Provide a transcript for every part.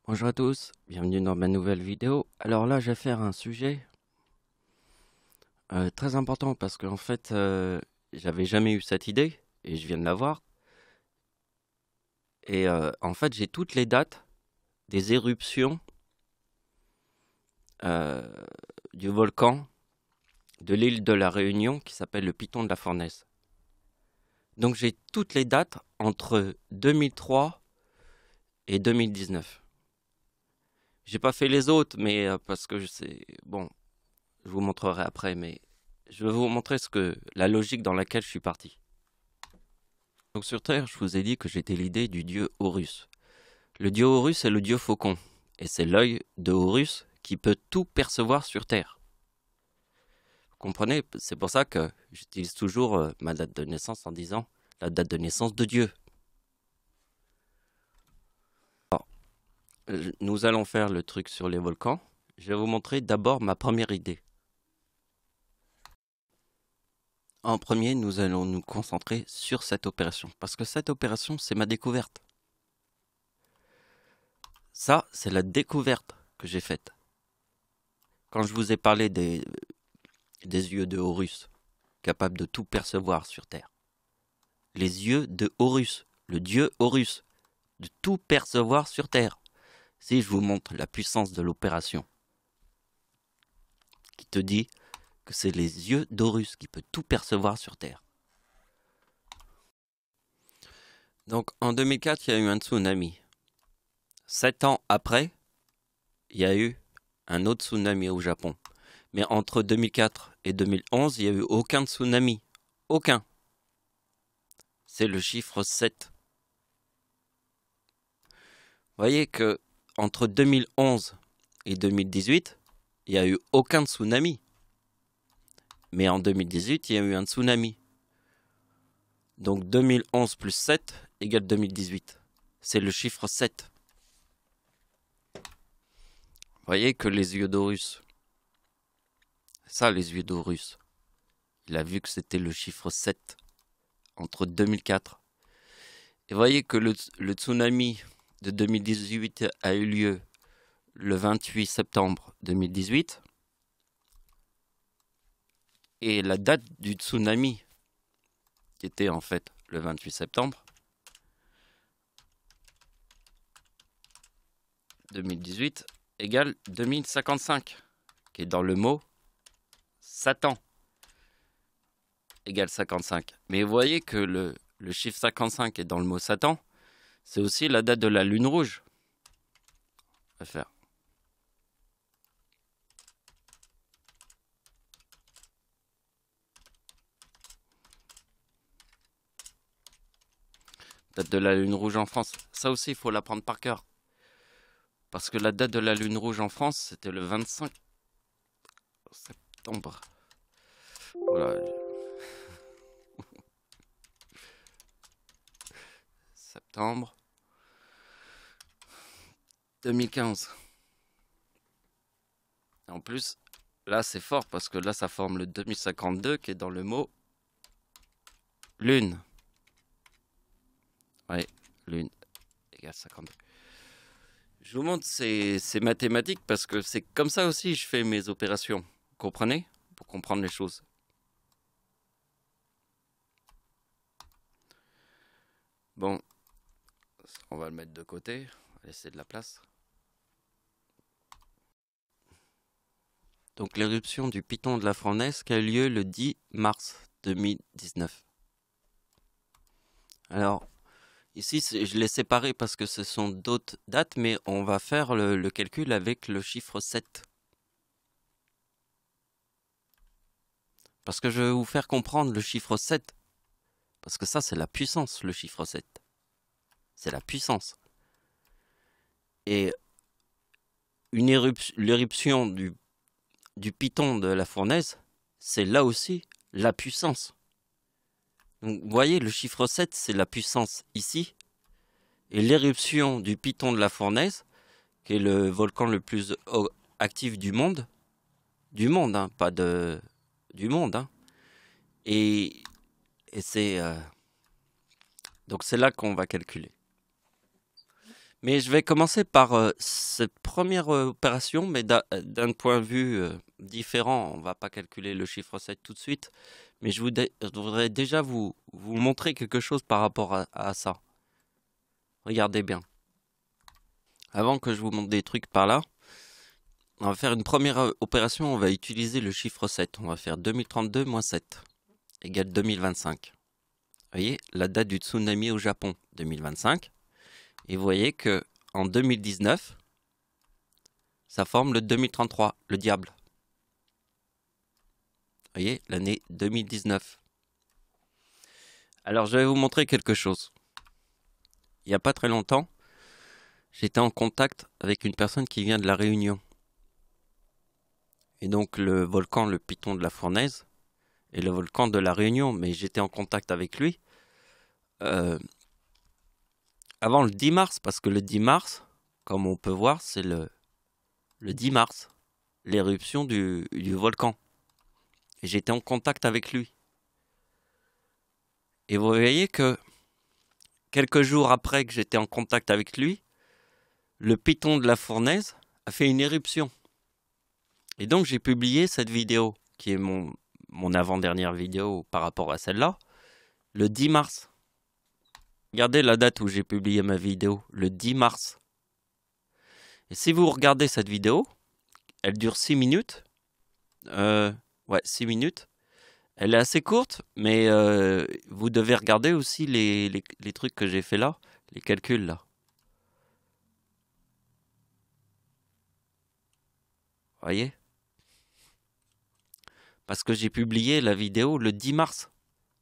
Bonjour à tous, bienvenue dans ma nouvelle vidéo. Alors là, je vais faire un sujet très important parce qu'en fait, j'avais jamais eu cette idée et je viens de l'avoir. Et en fait, j'ai toutes les dates des éruptions euh, du volcan de l'île de la Réunion qui s'appelle le Piton de la Fournaise. Donc j'ai toutes les dates entre 2003 et 2019. J'ai pas fait les autres, mais parce que c'est bon, je vous montrerai après, mais je vais vous montrer la logique dans laquelle je suis parti. Donc sur Terre, je vous ai dit que j'étais l'idée du dieu Horus. Le dieu Horus est le dieu faucon, et c'est l'œil de Horus qui peut tout percevoir sur Terre. Vous comprenez? C'est pour ça que j'utilise toujours ma date de naissance en disant la date de naissance de Dieu. Alors, nous allons faire le truc sur les volcans. Je vais vous montrer d'abord ma première idée. En premier, nous allons nous concentrer sur cette opération, parce que cette opération, c'est ma découverte. Ça, c'est la découverte que j'ai faite. Quand je vous ai parlé des yeux de Horus, capables de tout percevoir sur Terre. Les yeux de Horus, le dieu Horus, de tout percevoir sur Terre. Si je vous montre la puissance de l'opération, qui te dit que c'est les yeux d'Horus qui peut tout percevoir sur Terre. Donc en 2004, il y a eu un tsunami. 7 ans après, il y a eu un autre tsunami au Japon. Mais entre 2004 et 2011, il n'y a eu aucun tsunami. Aucun. C'est le chiffre 7. Vous voyez que entre 2011 et 2018, il n'y a eu aucun tsunami. Mais en 2018, il y a eu un tsunami. Donc 2011 plus 7 égale 2018. C'est le chiffre 7. Vous voyez que les yeux d'Horus, ça les yeux d'Horus, il a vu que c'était le chiffre 7 entre 2004. Et vous voyez que le tsunami de 2018 a eu lieu le 28 septembre 2018. Et la date du tsunami, qui était en fait le 28 septembre 2018, égale 2055, qui est dans le mot Satan, égale 55. Mais vous voyez que le chiffre 55 est dans le mot Satan, c'est aussi la date de la lune rouge. On va faire. Date de la lune rouge en France. Ça aussi, il faut l'apprendre par cœur. Parce que la date de la lune rouge en France, c'était le 25 septembre. Voilà. Septembre 2015. Et en plus, là, c'est fort parce que là, ça forme le 2052 qui est dans le mot lune. Ouais, lune égale 52. Je vous montre ces mathématiques parce que c'est comme ça aussi que je fais mes opérations. Vous comprenez? Pour comprendre les choses. Bon, on va le mettre de côté. On va laisser de la place. Donc l'éruption du Piton de la Fournaise qui a eu lieu le 10 mars 2019. Alors, ici, je l'ai séparé parce que ce sont d'autres dates, mais on va faire le calcul avec le chiffre 7. Parce que je vais vous faire comprendre le chiffre 7. Parce que ça, c'est la puissance, le chiffre 7. C'est la puissance. Et l'éruption du Piton de la Fournaise, c'est là aussi la puissance. Donc, vous voyez, le chiffre 7, c'est la puissance ici. Et l'éruption du Piton de la Fournaise, qui est le volcan le plus actif du monde, hein, pas de... du monde, hein. Et c'est... donc c'est là qu'on va calculer. Mais je vais commencer par cette première opération, mais d'un point de vue différent. On va pas calculer le chiffre 7 tout de suite, mais je voudrais déjà vous montrer quelque chose par rapport à ça. Regardez bien. Avant que je vous montre des trucs par là, on va faire une première opération. On va utiliser le chiffre 7. On va faire 2032 moins 7 égale 2025. Vous voyez, la date du tsunami au Japon, 2025. Et vous voyez que en 2019, ça forme le 2033, le diable. Vous voyez, l'année 2019. Alors, je vais vous montrer quelque chose. Il n'y a pas très longtemps, j'étais en contact avec une personne qui vient de La Réunion. Et donc, le volcan, le Piton de la Fournaise, et le volcan de La Réunion, mais j'étais en contact avec lui avant le 10 mars, parce que le 10 mars, comme on peut voir, c'est le 10 mars, l'éruption du volcan. Et j'étais en contact avec lui. Et vous voyez que quelques jours après que j'étais en contact avec lui, le Piton de la Fournaise a fait une éruption. Et donc j'ai publié cette vidéo, qui est mon avant-dernière vidéo par rapport à celle-là, le 10 mars. Regardez la date où j'ai publié ma vidéo, le 10 mars. Et si vous regardez cette vidéo, elle dure 6 minutes. Ouais, 6 minutes. Elle est assez courte, mais vous devez regarder aussi les trucs que j'ai fait là, les calculs là. Voyez? Parce que j'ai publié la vidéo le 10 mars,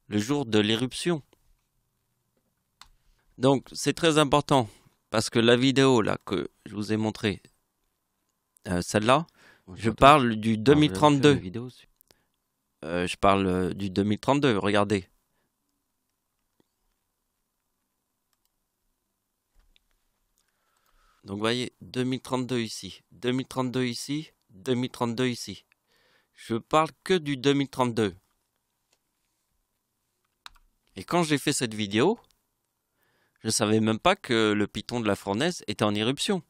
le jour de l'éruption. Donc c'est très important, parce que la vidéo là que je vous ai montrée, celle-là, je parle du 2032. Je parle du 2032, regardez. Donc vous voyez, 2032 ici, 2032 ici, 2032 ici. Je parle que du 2032. Et quand j'ai fait cette vidéo, je ne savais même pas que le Piton de la Fournaise était en éruption.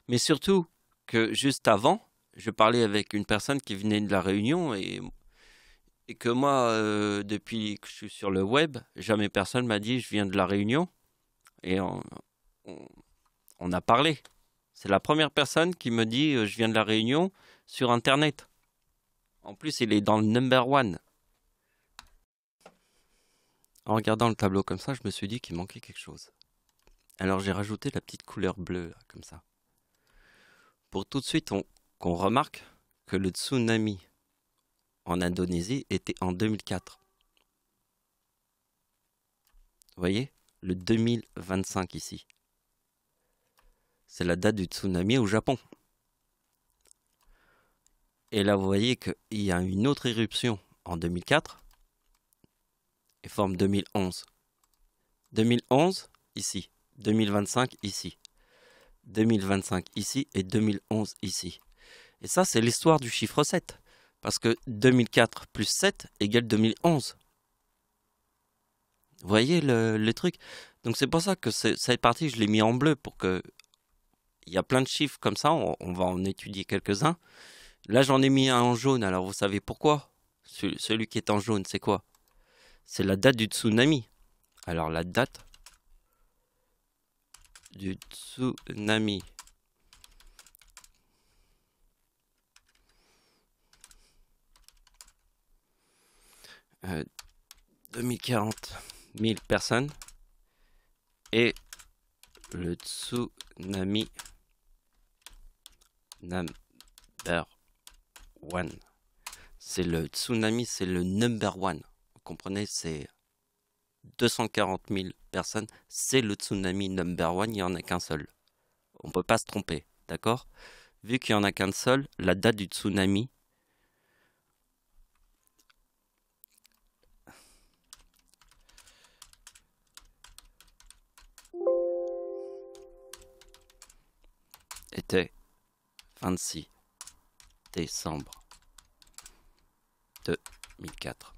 Mais surtout que juste avant, je parlais avec une personne qui venait de La Réunion et que moi, depuis que je suis sur le web, jamais personne m'a dit je viens de La Réunion. Et on a parlé. C'est la première personne qui me dit je viens de La Réunion sur Internet. En plus, il est dans le number one. En regardant le tableau comme ça, je me suis dit qu'il manquait quelque chose. Alors j'ai rajouté la petite couleur bleue, là, comme ça. Pour tout de suite qu'on remarque que le tsunami en Indonésie était en 2004. Vous voyez, le 2025 ici. C'est la date du tsunami au Japon. Et là, vous voyez qu'il y a une autre éruption en 2004 et forme 2011. 2011 ici, 2025 ici, 2025 ici et 2011 ici. Et ça, c'est l'histoire du chiffre 7. Parce que 2004 plus 7 égale 2011. Vous voyez le truc? Donc c'est pour ça que cette partie, je l'ai mis en bleu pour que... Il y a plein de chiffres comme ça, on va en étudier quelques-uns. Là, j'en ai mis un en jaune, alors vous savez pourquoi? Celui qui est en jaune, c'est quoi? C'est la date du tsunami. Alors la date du tsunami. Euh, 2040 000 personnes. Et le tsunami number one. C'est le tsunami, c'est le number one. Vous comprenez, c'est 240 000 personnes. C'est le tsunami number one, il n'y en a qu'un seul. On ne peut pas se tromper, d'accord? Vu qu'il n'y en a qu'un seul, la date du tsunami était 26 décembre 2004.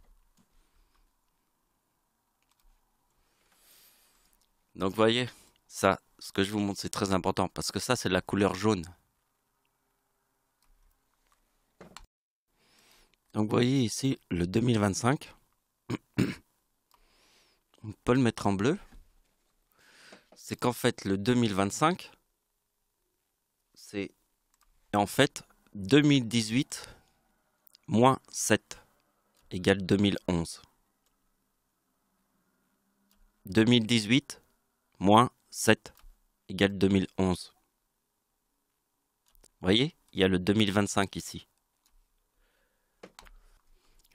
Donc vous voyez, Ça, ce que je vous montre, c'est très important parce que ça, c'est la couleur jaune. Donc, vous voyez ici le 2025. On peut le mettre en bleu. C'est qu'en fait, le 2025, c'est en fait 2018 moins 7 égale 2011. 2018 moins 7 égale 2011. Vous voyez, il y a le 2025 ici.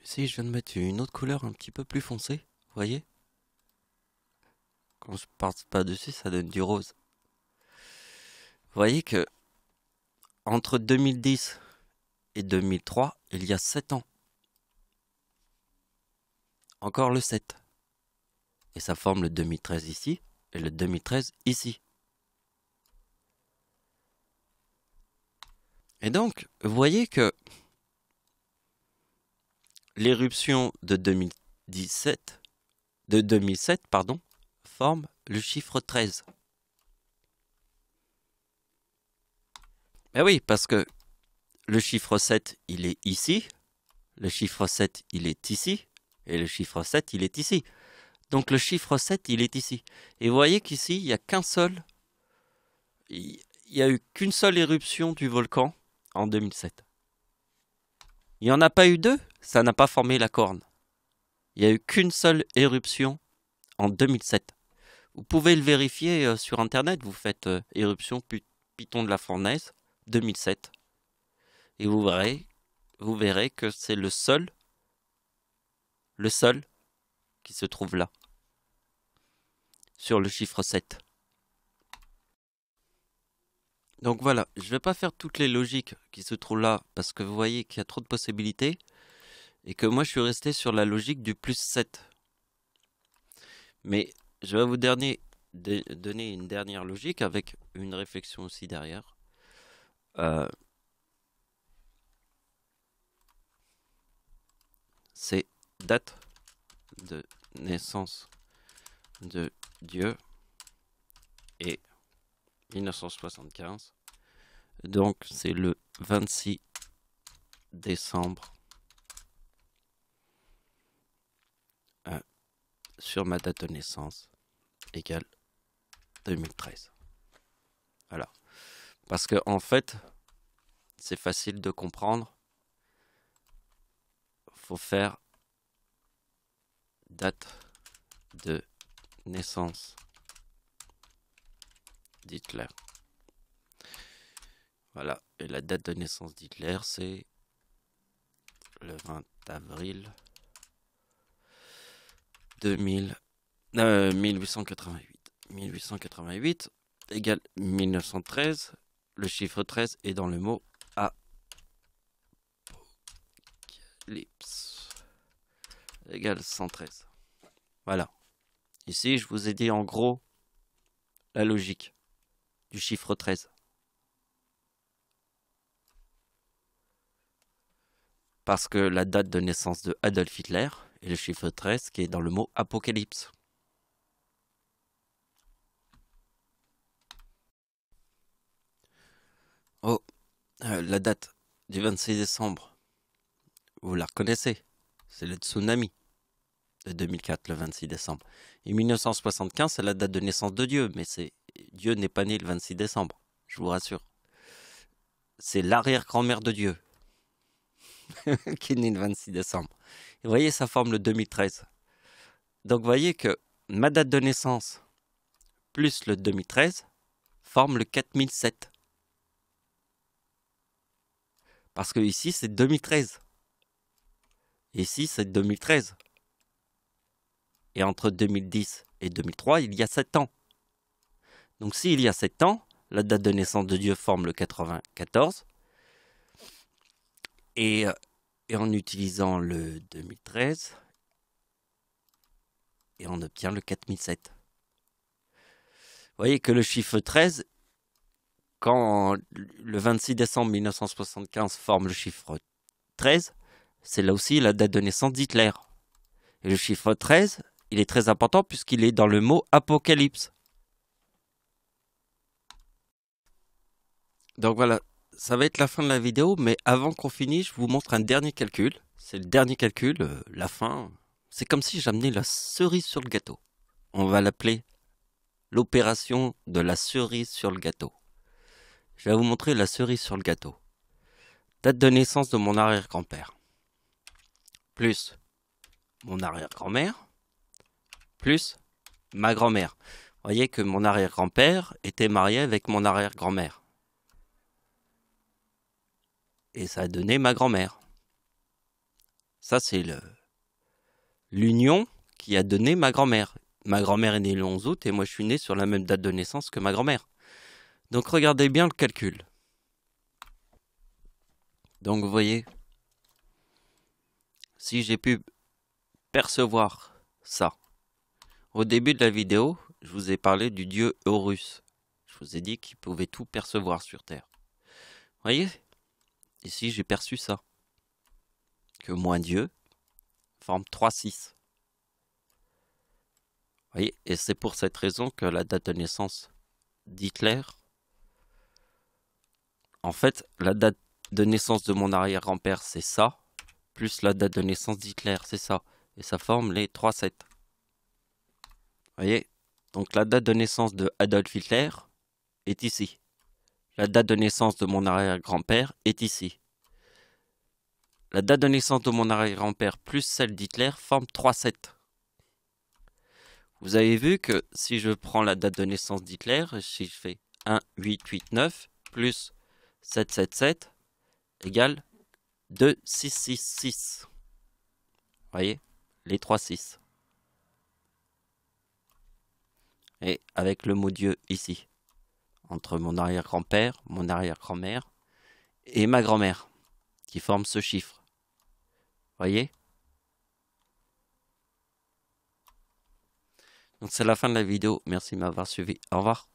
Ici, je viens de mettre une autre couleur un petit peu plus foncée. Vous voyez? Quand je passe pas dessus, ça donne du rose. Vous voyez que entre 2010 et 2003, il y a 7 ans. Encore le 7. Et ça forme le 2013 ici et le 2013 ici. Et donc, vous voyez que l'éruption de 2007, forme le chiffre 13. Ben oui, parce que le chiffre 7, il est ici, le chiffre 7, il est ici, et le chiffre 7, il est ici. Donc le chiffre 7, il est ici. Et vous voyez qu'ici, il n'y a eu qu'une seule éruption du volcan en 2007. Il n'y en a pas eu deux, ça n'a pas formé la corne. Il n'y a eu qu'une seule éruption en 2007. Vous pouvez le vérifier sur internet, vous faites éruption Piton de la Fournaise 2007. Et vous verrez que c'est le seul qui se trouve là, sur le chiffre 7. Donc voilà, je ne vais pas faire toutes les logiques qui se trouvent là, parce que vous voyez qu'il y a trop de possibilités, et que moi je suis resté sur la logique du plus 7. Mais je vais vous donner une dernière logique avec une réflexion aussi derrière. C'est date de naissance de Dieu et 1975. Donc c'est le 26 décembre sur ma date de naissance égale 2013. Voilà. Parce que en fait, c'est facile de comprendre. Faut faire date de naissance d'Hitler. Voilà. Et la date de naissance d'Hitler, c'est le 20 avril 1888. 1888 égale 1913. Le chiffre 13 est dans le mot apocalypse. Égale 113. Voilà. Ici, je vous ai dit en gros la logique du chiffre 13. Parce que la date de naissance de Adolf Hitler est le chiffre 13 qui est dans le mot apocalypse. Oh, la date du 26 décembre, vous la reconnaissez, c'est le tsunami de 2004, le 26 décembre. Et 1975, c'est la date de naissance de Dieu, mais Dieu n'est pas né le 26 décembre, je vous rassure. C'est l'arrière-grand-mère de Dieu qui est né le 26 décembre. Et vous voyez, ça forme le 2013. Donc vous voyez que ma date de naissance plus le 2013 forme le 4007. Parce que ici, c'est 2013. Ici, c'est 2013. Et entre 2010 et 2003, il y a 7 ans. Donc s'il y a 7 ans, la date de naissance de Dieu forme le 94. Et en utilisant le 2013, et on obtient le 4007. Vous voyez que le chiffre 13, quand le 26 décembre 1975 forme le chiffre 13, c'est là aussi la date de naissance d'Hitler. Et le chiffre 13, il est très important puisqu'il est dans le mot apocalypse. Donc voilà, ça va être la fin de la vidéo, mais avant qu'on finisse, je vous montre un dernier calcul. C'est le dernier calcul, la fin. C'est comme si j'amenais la cerise sur le gâteau. On va l'appeler l'opération de la cerise sur le gâteau. Je vais vous montrer la cerise sur le gâteau. Date de naissance de mon arrière-grand-père, plus mon arrière-grand-mère, plus ma grand-mère. Vous voyez que mon arrière-grand-père était marié avec mon arrière-grand-mère. Et ça a donné ma grand-mère. Ça, c'est l'union qui a donné ma grand-mère. Ma grand-mère est née le 11 août et moi je suis né sur la même date de naissance que ma grand-mère. Donc regardez bien le calcul. Donc vous voyez, si j'ai pu percevoir ça. Au début de la vidéo, je vous ai parlé du dieu Horus. Je vous ai dit qu'il pouvait tout percevoir sur Terre. Vous voyez, ici j'ai perçu ça. Que moins Dieu forme 3-6. Vous voyez, et c'est pour cette raison que la date de naissance d'Hitler, en fait, la date de naissance de mon arrière-grand-père, c'est ça, plus la date de naissance d'Hitler, c'est ça. Et ça forme les 3-7. Vous voyez, donc la date de naissance de Adolf Hitler est ici. La date de naissance de mon arrière-grand-père est ici. La date de naissance de mon arrière-grand-père plus celle d'Hitler forme 3-7. Vous avez vu que si je prends la date de naissance d'Hitler, si je fais 1, 8, 8, 9 plus 7, 7, 7 égale 2, 6, 6, 6. Vous voyez, les 3, 6. Et avec le mot Dieu ici, entre mon arrière-grand-père, mon arrière-grand-mère et ma grand-mère, qui forment ce chiffre. Vous voyez? Donc c'est la fin de la vidéo. Merci de m'avoir suivi. Au revoir.